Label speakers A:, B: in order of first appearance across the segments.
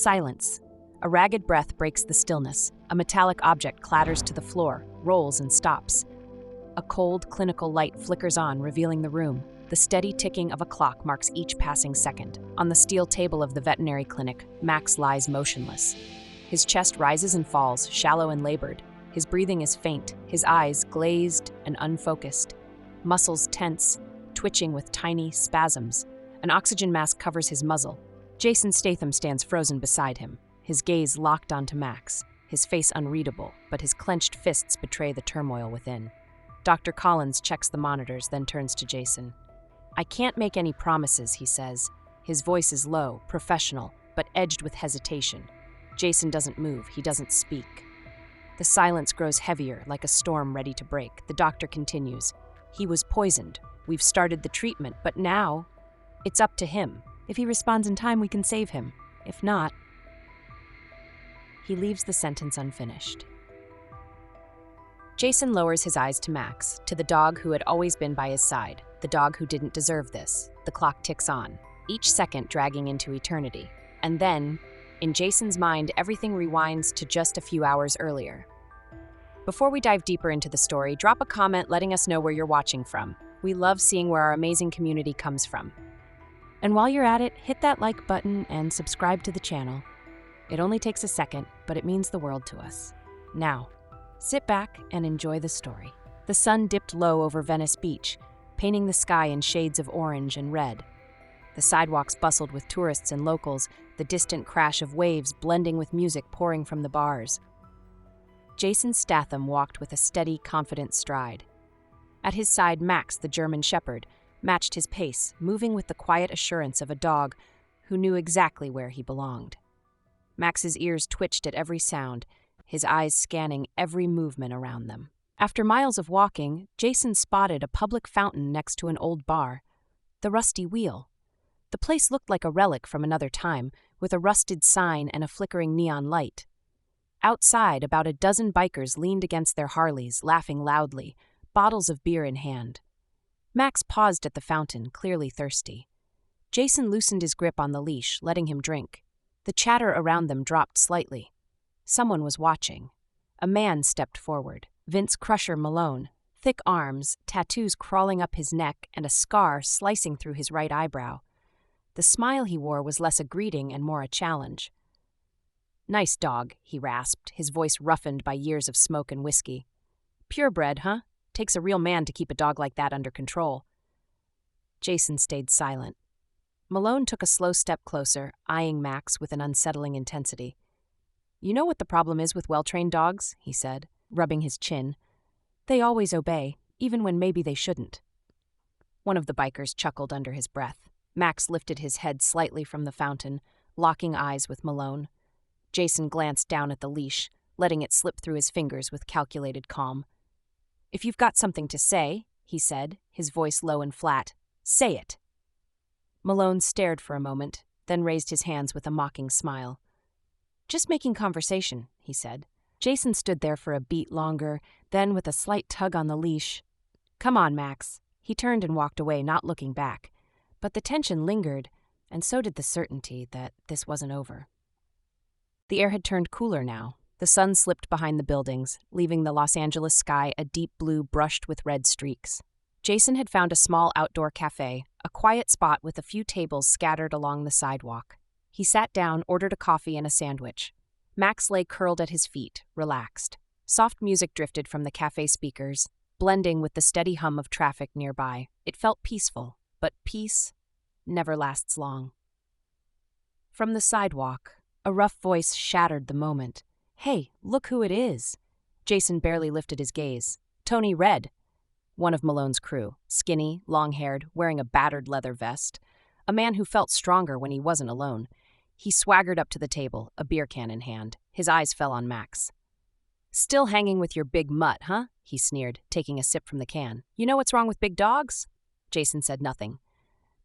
A: Silence. A ragged breath breaks the stillness. A metallic object clatters to the floor, rolls and stops. A cold, clinical light flickers on, revealing the room. The steady ticking of a clock marks each passing second. On the steel table of the veterinary clinic, Max lies motionless. His chest rises and falls, shallow and labored. His breathing is faint, his eyes glazed and unfocused. Muscles tense, twitching with tiny spasms. An oxygen mask covers his muzzle. Jason Statham stands frozen beside him, his gaze locked onto Max, his face unreadable, but his clenched fists betray the turmoil within. Dr. Collins checks the monitors, then turns to Jason. "I can't make any promises," he says. His voice is low, professional, but edged with hesitation. Jason doesn't move, he doesn't speak. The silence grows heavier, like a storm ready to break. The doctor continues. "He was poisoned. We've started the treatment, but now it's up to him. If he responds in time, we can save him. If not..." He leaves the sentence unfinished. Jason lowers his eyes to Max, to the dog who had always been by his side, the dog who didn't deserve this. The clock ticks on, each second dragging into eternity. And then, in Jason's mind, everything rewinds to just a few hours earlier. Before we dive deeper into the story, drop a comment letting us know where you're watching from. We love seeing where our amazing community comes from. And while you're at it, hit that like button and subscribe to the channel. It only takes a second, but it means the world to us. Now, sit back and enjoy the story. The sun dipped low over Venice Beach, painting the sky in shades of orange and red. The sidewalks bustled with tourists and locals, the distant crash of waves blending with music pouring from the bars. Jason Statham walked with a steady, confident stride. At his side, Max, the German shepherd, matched his pace, moving with the quiet assurance of a dog who knew exactly where he belonged. Max's ears twitched at every sound, his eyes scanning every movement around them. After miles of walking, Jason spotted a public fountain next to an old bar, the Rusty Wheel. The place looked like a relic from another time, with a rusted sign and a flickering neon light. Outside, about a dozen bikers leaned against their Harleys, laughing loudly, bottles of beer in hand. Max paused at the fountain, clearly thirsty. Jason loosened his grip on the leash, letting him drink. The chatter around them dropped slightly. Someone was watching. A man stepped forward. Vince Crusher Malone, thick arms, tattoos crawling up his neck, and a scar slicing through his right eyebrow. The smile he wore was less a greeting and more a challenge. "Nice dog," he rasped, his voice roughened by years of smoke and whiskey. "Purebred, huh? Takes a real man to keep a dog like that under control." Jason stayed silent. Malone took a slow step closer, eyeing Max with an unsettling intensity. "You know what the problem is with well-trained dogs?" he said, rubbing his chin. "They always obey, even when maybe they shouldn't." One of the bikers chuckled under his breath. Max lifted his head slightly from the fountain, locking eyes with Malone. Jason glanced down at the leash, letting it slip through his fingers with calculated calm. "If you've got something to say," he said, his voice low and flat, "say it." Malone stared for a moment, then raised his hands with a mocking smile. "Just making conversation," he said. Jason stood there for a beat longer, then with a slight tug on the leash. "Come on, Max." He turned and walked away, not looking back. But the tension lingered, and so did the certainty that this wasn't over. The air had turned cooler now. The sun slipped behind the buildings, leaving the Los Angeles sky a deep blue brushed with red streaks. Jason had found a small outdoor cafe, a quiet spot with a few tables scattered along the sidewalk. He sat down, ordered a coffee and a sandwich. Max lay curled at his feet, relaxed. Soft music drifted from the cafe speakers, blending with the steady hum of traffic nearby. It felt peaceful, but peace never lasts long. From the sidewalk, a rough voice shattered the moment. "Hey, look who it is." Jason barely lifted his gaze. Tony Red, one of Malone's crew, skinny, long-haired, wearing a battered leather vest. A man who felt stronger when he wasn't alone. He swaggered up to the table, a beer can in hand. His eyes fell on Max. "Still hanging with your big mutt, huh?" he sneered, taking a sip from the can. "You know what's wrong with big dogs?" Jason said nothing.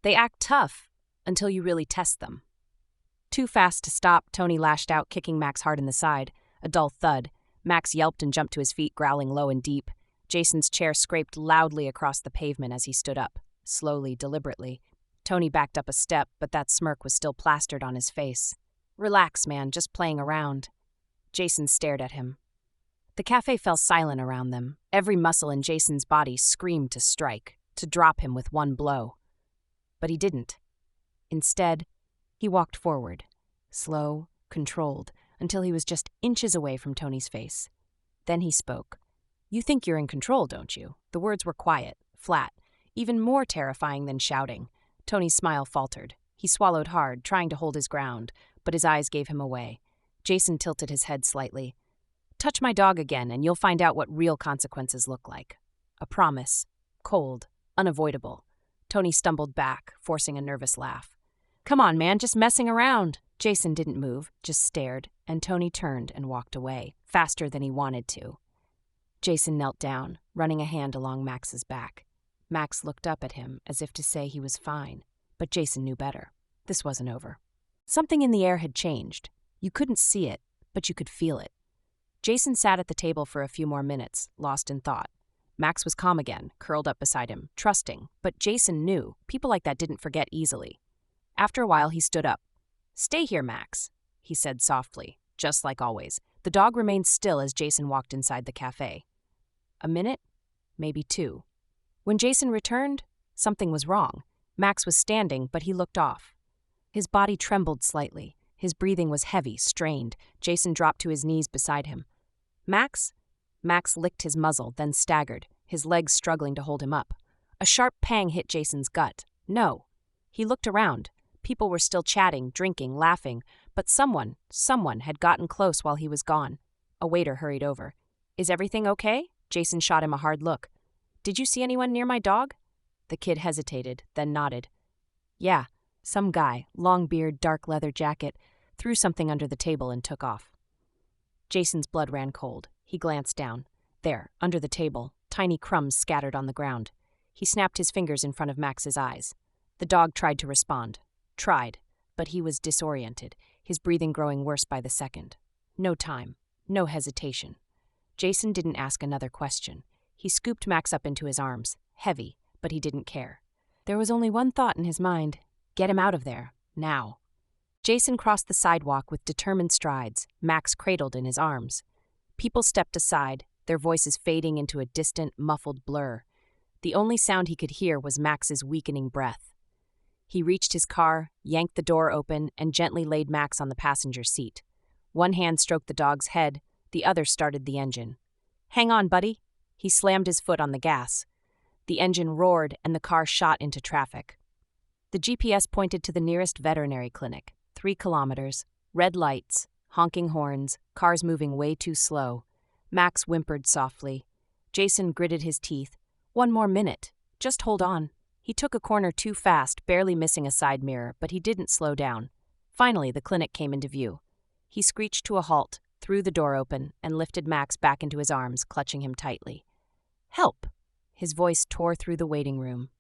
A: "They act tough until you really test them." Too fast to stop, Tony lashed out, kicking Max hard in the side. A dull thud. Max yelped and jumped to his feet, growling low and deep. Jason's chair scraped loudly across the pavement as he stood up, slowly, deliberately. Tony backed up a step, but that smirk was still plastered on his face. Relax, man, just playing around. Jason stared at him. The cafe fell silent around them. Every muscle in Jason's body screamed to strike, to drop him with one blow. But he didn't. Instead, he walked forward, slow, controlled, until he was just inches away from Tony's face. Then he spoke. "You think you're in control, don't you?" The words were quiet, flat, even more terrifying than shouting. Tony's smile faltered. He swallowed hard, trying to hold his ground, but his eyes gave him away. Jason tilted his head slightly. "Touch my dog again, and you'll find out what real consequences look like." A promise. Cold. Unavoidable. Tony stumbled back, forcing a nervous laugh. "Come on, man, just messing around." Jason didn't move, just stared, and Tony turned and walked away, faster than he wanted to. Jason knelt down, running a hand along Max's back. Max looked up at him as if to say he was fine, but Jason knew better. This wasn't over. Something in the air had changed. You couldn't see it, but you could feel it. Jason sat at the table for a few more minutes, lost in thought. Max was calm again, curled up beside him, trusting, but Jason knew people like that didn't forget easily. After a while, he stood up. "Stay here, Max," he said softly, just like always. The dog remained still as Jason walked inside the cafe. A minute, maybe two. When Jason returned, something was wrong. Max was standing, but he looked off. His body trembled slightly. His breathing was heavy, strained. Jason dropped to his knees beside him. "Max?" Max licked his muzzle, then staggered, his legs struggling to hold him up. A sharp pang hit Jason's gut. No. He looked around. People were still chatting, drinking, laughing, but someone had gotten close while he was gone. A waiter hurried over. "Is everything okay?" Jason shot him a hard look. "Did you see anyone near my dog?" The kid hesitated, then nodded. "Yeah, some guy, long beard, dark leather jacket, threw something under the table and took off." Jason's blood ran cold. He glanced down. There, under the table, tiny crumbs scattered on the ground. He snapped his fingers in front of Max's eyes. The dog tried to respond. But he was disoriented, his breathing growing worse by the second. No time, no hesitation. Jason didn't ask another question. He scooped Max up into his arms, heavy, but he didn't care. There was only one thought in his mind: get him out of there, now. Jason crossed the sidewalk with determined strides, Max cradled in his arms. People stepped aside, their voices fading into a distant, muffled blur. The only sound he could hear was Max's weakening breath. He reached his car, yanked the door open, and gently laid Max on the passenger seat. One hand stroked the dog's head, the other started the engine. "Hang on, buddy." He slammed his foot on the gas. The engine roared, and the car shot into traffic. The GPS pointed to the nearest veterinary clinic. 3 kilometers, red lights, honking horns, cars moving way too slow. Max whimpered softly. Jason gritted his teeth. "One more minute. Just hold on." He took a corner too fast, barely missing a side mirror, but he didn't slow down. Finally, the clinic came into view. He screeched to a halt, threw the door open, and lifted Max back into his arms, clutching him tightly. "Help!" His voice tore through the waiting room.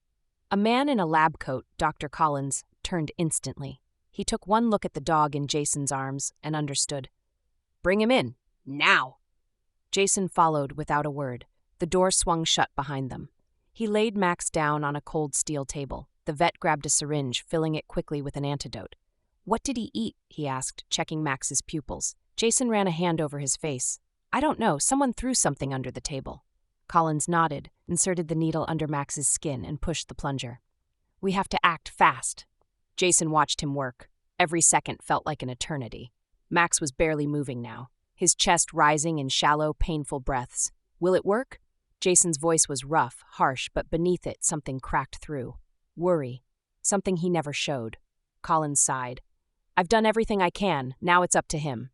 A: A man in a lab coat, Dr. Collins, turned instantly. He took one look at the dog in Jason's arms and understood. "Bring him in. Now!" Jason followed without a word. The door swung shut behind them. He laid Max down on a cold steel table. The vet grabbed a syringe, filling it quickly with an antidote. "What did he eat?" he asked, checking Max's pupils. Jason ran a hand over his face. "I don't know. Someone threw something under the table." Collins nodded, inserted the needle under Max's skin, and pushed the plunger. "We have to act fast." Jason watched him work. Every second felt like an eternity. Max was barely moving now, his chest rising in shallow, painful breaths. "Will it work?" Jason's voice was rough, harsh, but beneath it something cracked through. Worry. Something he never showed. Collins sighed. "I've done everything I can. Now it's up to him."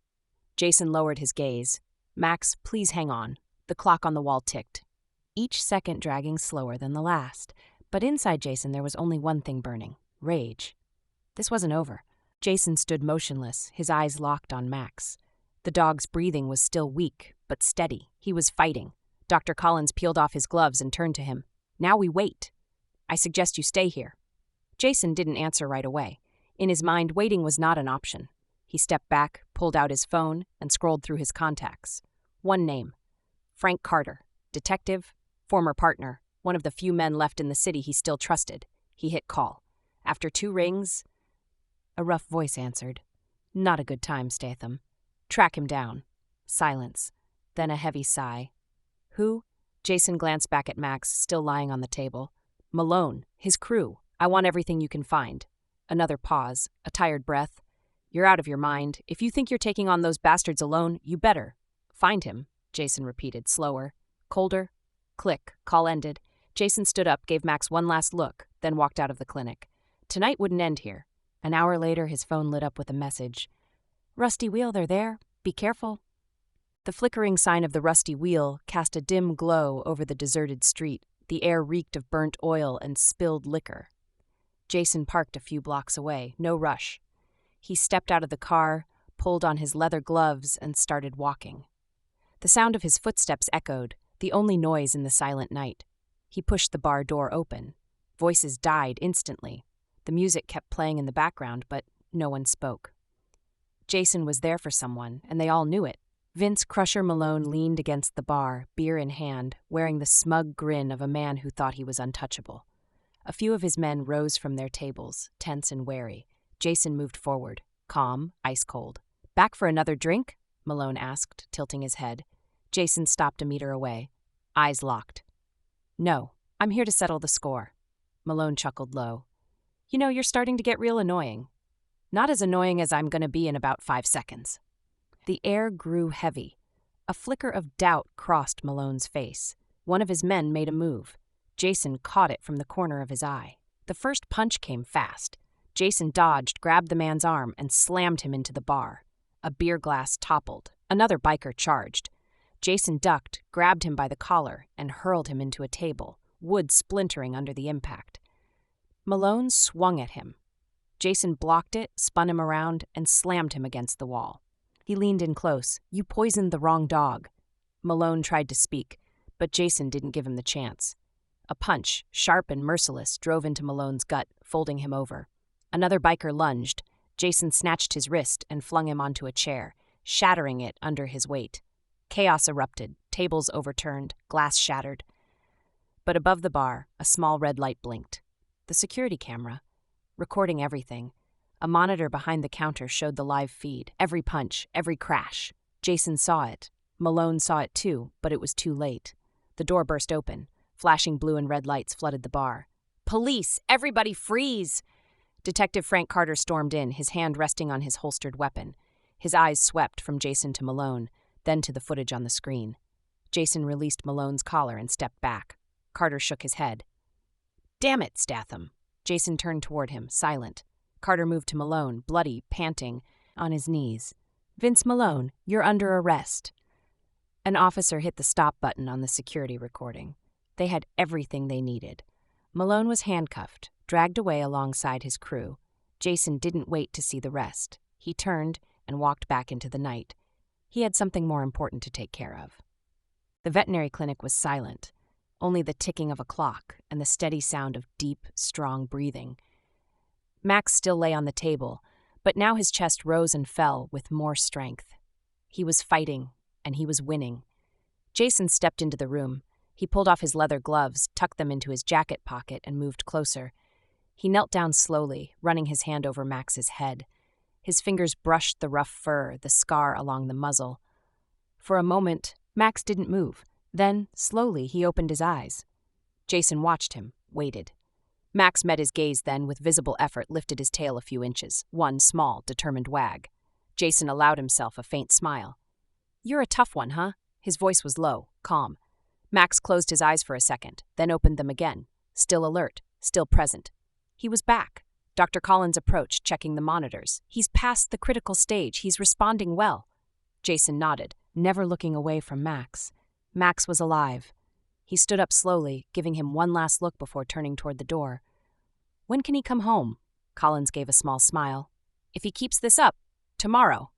A: Jason lowered his gaze. "Max, please hang on." The clock on the wall ticked, each second dragging slower than the last. But inside Jason there was only one thing burning: rage. This wasn't over. Jason stood motionless, his eyes locked on Max. The dog's breathing was still weak, but steady. He was fighting. Dr. Collins peeled off his gloves and turned to him. "Now we wait. I suggest you stay here." Jason didn't answer right away. In his mind, waiting was not an option. He stepped back, pulled out his phone, and scrolled through his contacts. One name. Frank Carter, detective, former partner, one of the few men left in the city he still trusted. He hit call. After 2 rings, a rough voice answered. Not a good time, Statham. Track him down. Silence. Then a heavy sigh. Who? Jason glanced back at Max, still lying on the table. Malone, his crew. I want everything you can find. Another pause, a tired breath. You're out of your mind. If you think you're taking on those bastards alone, you better. Find him, Jason repeated, slower. Colder. Click. Call ended. Jason stood up, gave Max one last look, then walked out of the clinic. Tonight wouldn't end here. An hour later, his phone lit up with a message. Rusty wheel, they're there. Be careful. The flickering sign of the rusty wheel cast a dim glow over the deserted street. The air reeked of burnt oil and spilled liquor. Jason parked a few blocks away, no rush. He stepped out of the car, pulled on his leather gloves, and started walking. The sound of his footsteps echoed, the only noise in the silent night. He pushed the bar door open. Voices died instantly. The music kept playing in the background, but no one spoke. Jason was there for someone, and they all knew it. Vince Crusher Malone leaned against the bar, beer in hand, wearing the smug grin of a man who thought he was untouchable. A few of his men rose from their tables, tense and wary. Jason moved forward, calm, ice-cold. Back for another drink? Malone asked, tilting his head. Jason stopped a meter away, eyes locked. No, I'm here to settle the score. Malone chuckled low. You know, you're starting to get real annoying. Not as annoying as I'm going to be in about 5 seconds. The air grew heavy. A flicker of doubt crossed Malone's face. One of his men made a move. Jason caught it from the corner of his eye. The first punch came fast. Jason dodged, grabbed the man's arm, and slammed him into the bar. A beer glass toppled. Another biker charged. Jason ducked, grabbed him by the collar, and hurled him into a table, wood splintering under the impact. Malone swung at him. Jason blocked it, spun him around, and slammed him against the wall. He leaned in close. You poisoned the wrong dog. Malone tried to speak, but Jason didn't give him the chance. A punch, sharp and merciless, drove into Malone's gut, folding him over. Another biker lunged. Jason snatched his wrist and flung him onto a chair, shattering it under his weight. Chaos erupted, tables overturned, glass shattered. But above the bar, a small red light blinked. The security camera, recording everything. A monitor behind the counter showed the live feed, every punch, every crash. Jason saw it. Malone saw it too, but it was too late. The door burst open. Flashing blue and red lights flooded the bar. Police! Everybody freeze! Detective Frank Carter stormed in, his hand resting on his holstered weapon. His eyes swept from Jason to Malone, then to the footage on the screen. Jason released Malone's collar and stepped back. Carter shook his head. Damn it, Statham! Jason turned toward him, silent. Carter moved to Malone, bloody, panting, on his knees. Vince Malone, you're under arrest. An officer hit the stop button on the security recording. They had everything they needed. Malone was handcuffed, dragged away alongside his crew. Jason didn't wait to see the rest. He turned and walked back into the night. He had something more important to take care of. The veterinary clinic was silent, only the ticking of a clock and the steady sound of deep, strong breathing. Max still lay on the table, but now his chest rose and fell with more strength. He was fighting, and he was winning. Jason stepped into the room. He pulled off his leather gloves, tucked them into his jacket pocket, and moved closer. He knelt down slowly, running his hand over Max's head. His fingers brushed the rough fur, the scar along the muzzle. For a moment, Max didn't move. Then, slowly, he opened his eyes. Jason watched him, waited. Max met his gaze then, with visible effort, lifted his tail a few inches, one small, determined wag. Jason allowed himself a faint smile. You're a tough one, huh? His voice was low, calm. Max closed his eyes for a second, then opened them again, still alert, still present. He was back. Dr. Collins approached, checking the monitors. He's past the critical stage. He's responding well. Jason nodded, never looking away from Max. Max was alive. He stood up slowly, giving him one last look before turning toward the door. When can he come home? Collins gave a small smile. If he keeps this up, tomorrow.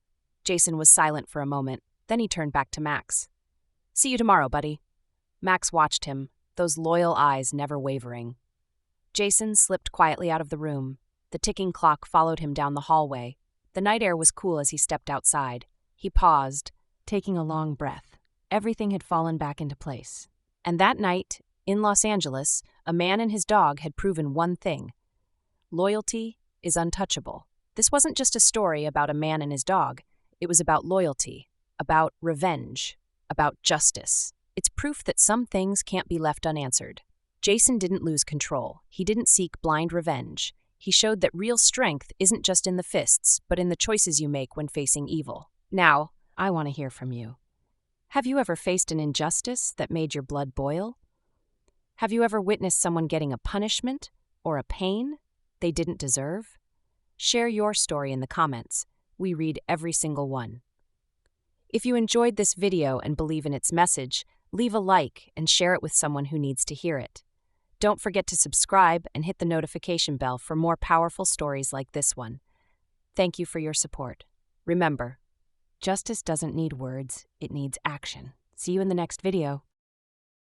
A: Jason was silent for a moment. Then he turned back to Max. See you tomorrow, buddy. Max watched him, those loyal eyes never wavering. Jason slipped quietly out of the room. The ticking clock followed him down the hallway. The night air was cool as he stepped outside. He paused, taking a long breath. Everything had fallen back into place. And that night, in Los Angeles, a man and his dog had proven one thing. Loyalty is untouchable. This wasn't just a story about a man and his dog. It was about loyalty, about revenge, about justice. It's proof that some things can't be left unanswered. Jason didn't lose control. He didn't seek blind revenge. He showed that real strength isn't just in the fists, but in the choices you make when facing evil. Now, I want to hear from you. Have you ever faced an injustice that made your blood boil? Have you ever witnessed someone getting a punishment or a pain they didn't deserve? Share your story in the comments. We read every single one. If you enjoyed this video and believe in its message, leave a like and share it with someone who needs to hear it. Don't forget to subscribe and hit the notification bell for more powerful stories like this one. Thank you for your support. Remember, justice doesn't need words, it needs action. See you in the next video.